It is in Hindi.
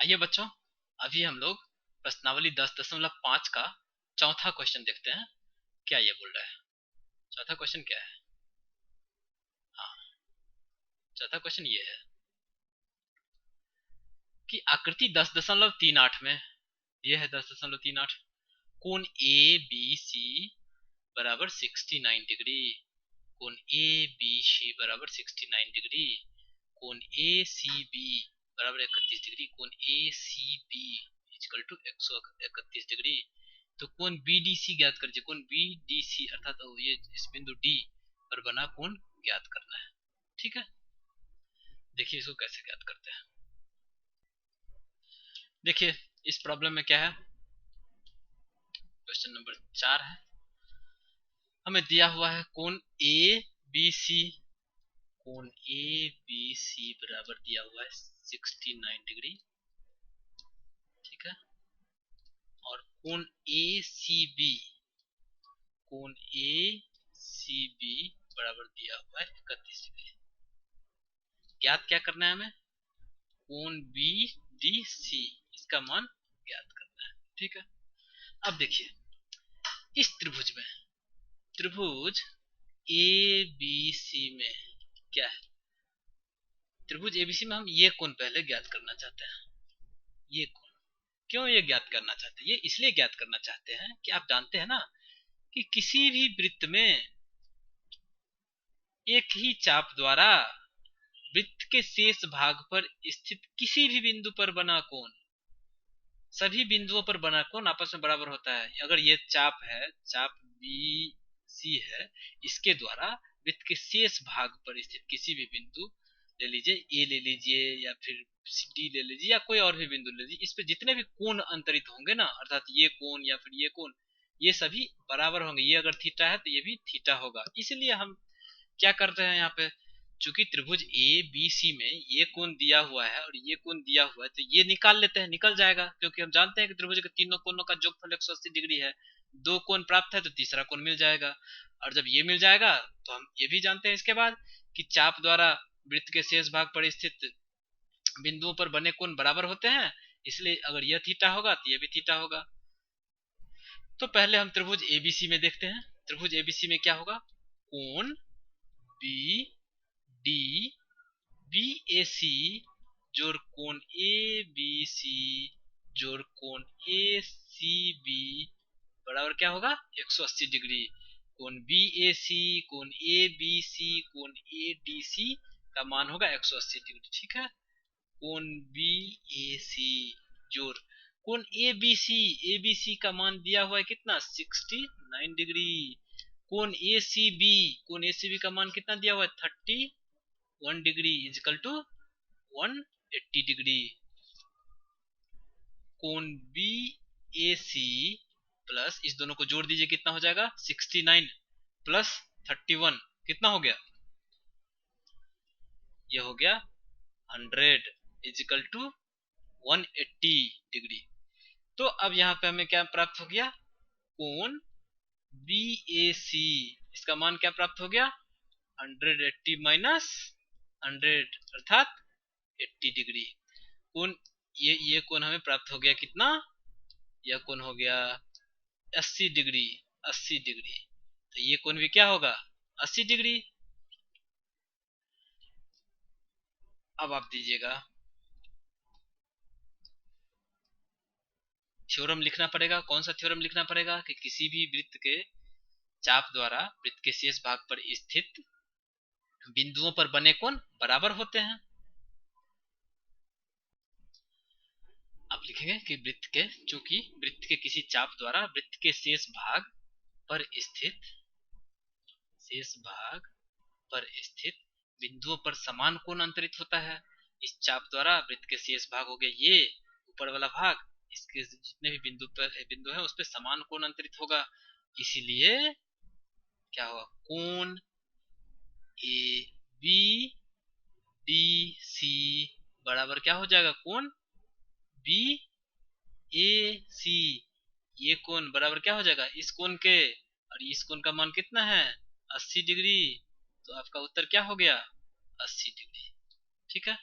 आइए बच्चों, अभी हम लोग प्रश्नावली 10.5 का चौथा क्वेश्चन देखते हैं। क्या ये बोल रहा है? चौथा क्वेश्चन क्या है? हाँ, चौथा क्वेश्चन ये है कि आकृति 10.38 में, ये है 10.38, कोण ए बी सी बराबर 69 डिग्री, कोण ए बी सी बराबर 69 डिग्री, कोण ए सी बी बराबर 31 डिग्री, कोण A C B equal to 131 degree. तो कोण BDC ज्ञात करिए। कोण BDC अर्थात ये इस बिंदु D पर बना कोण ज्ञात करना है। ठीक है, देखिए इसको कैसे ज्ञात करते हैं। देखिए इस प्रॉब्लम में क्या है, क्वेश्चन नंबर 4 है। हमें दिया हुआ है कोण ABC, कोण ABC बराबर दिया हुआ है 69 डिग्री। ठीक है, और कोण ACB, कोण ACB बराबर दिया हुआ है 31 डिग्री। ज्ञात क्या करना है हमें? कोण BDC, इसका मान ज्ञात करना है। ठीक है, अब देखिए इस त्रिभुज ABC में क्या है? त्रिभुज ABC में हम ये कोण पहले ज्ञात करना चाहते हैं। ये कोण क्यों ये ज्ञात करना चाहते हैं? ये इसलिए ज्ञात करना चाहते हैं कि आप जानते हैं ना कि किसी भी वृत्त में एक ही चाप द्वारा वृत्त के शेष भाग पर स्थित किसी भी बिंदु पर बना कोण, सभी बिंदुओं पर बना कोण आपस में बराबर होता है। अगर ये चाप है, चाप BC है, इसके द्वारा वृत्त के शेष भाग पर स्थित किसी भी बिंदु, ले लीजिए A ले लीजिए या फिर D ले लीजिए या कोई और भी बिंदु ले लीजिए, इस पे जितने भी कोण अंतरित होंगे ना, अर्थात ये कोण या फिर ये कोण, ये सभी बराबर होंगे। ये अगर थीटा है तो ये भी थीटा होगा। इसलिए हम क्या करते हैं यहाँ पे, चूंकि त्रिभुज ABC में ये कोण दिया हुआ है और ये कोण दिया हुआ है, तो ये निकाल लेते हैं, निकल जाएगा, क्योंकि हम जानते हैं कि त्रिभुज के तीनों कोणों का योगफल 180 डिग्री है। दो कोण प्राप्त है तो तीसरा कोण मिल जाएगा, और जब ये मिल जाएगा तो हम ये भी जानते हैं इसके बाद कि चाप द्वारा वृत्त के शेष भाग पर स्थित बिंदुओं पर बने कोण बराबर होते हैं। इसलिए अगर यह थीटा होगा तो यह भी थीटा होगा। तो पहले हम त्रिभुज ABC में देखते हैं। त्रिभुज ABC में क्या होगा? कोण BAC जोड़ कोण ABC जोड़ कोण ACB बराबर क्या होगा? 180 डिग्री। कोण BAC, कोण ABC, कोण ADC का मान होगा 180 डिग्री। ठीक है, कोण BAC जोड़ कोण ABC का मान दिया हुआ है कितना? 69 डिग्री। कोण ACB का मान कितना दिया हुआ है? 31 डिग्री इजकल टू 180 डिग्री। कोण BAC प्लस इस दोनों को जोड़ दीजिए, कितना हो जाएगा? 69 प्लस 31 कितना हो गया? ये हो गया 100 इजकल टू 180 डिग्री। तो अब यहाँ पे हमें क्या प्राप्त हो गया? कोण BAC, इसका मान क्या प्राप्त हो गया? 180 माइनस 100 अर्थात 80 डिग्री। कोण ये कोण हमें प्राप्त हो गया कितना? यह कोण हो गया 80 डिग्री। 80 डिग्री, तो ये कोण भी क्या होगा? 80 डिग्री। अब आप दीजिएगा, थ्योरम लिखना पड़ेगा। कौन सा थ्योरम लिखना पड़ेगा? कि किसी भी वृत्त के चाप द्वारा वृत्त के शेष भाग पर स्थित बिंदुओं पर बने कोण बराबर होते हैं। आप लिखेंगे कि चूंकि वृत्त के किसी चाप द्वारा वृत्त के शेष भाग पर स्थित बिंदुओं पर समान कोण अंतरित होता है। इस चाप द्वारा वृत्त के शेष भाग हो गए ये ऊपर वाला भाग, इसके जितने भी बिंदु है उस पर समान कोण अंतरित होगा। इसीलिए क्या होगा? कोण ABDC बराबर क्या हो जाएगा? कोण BAC, ये कोण बराबर क्या हो जाएगा? इस कोण के, और इस कोण का मान कितना है? 80 डिग्री। तो आपका उत्तर क्या हो गया? 80 डिग्री। ठीक है।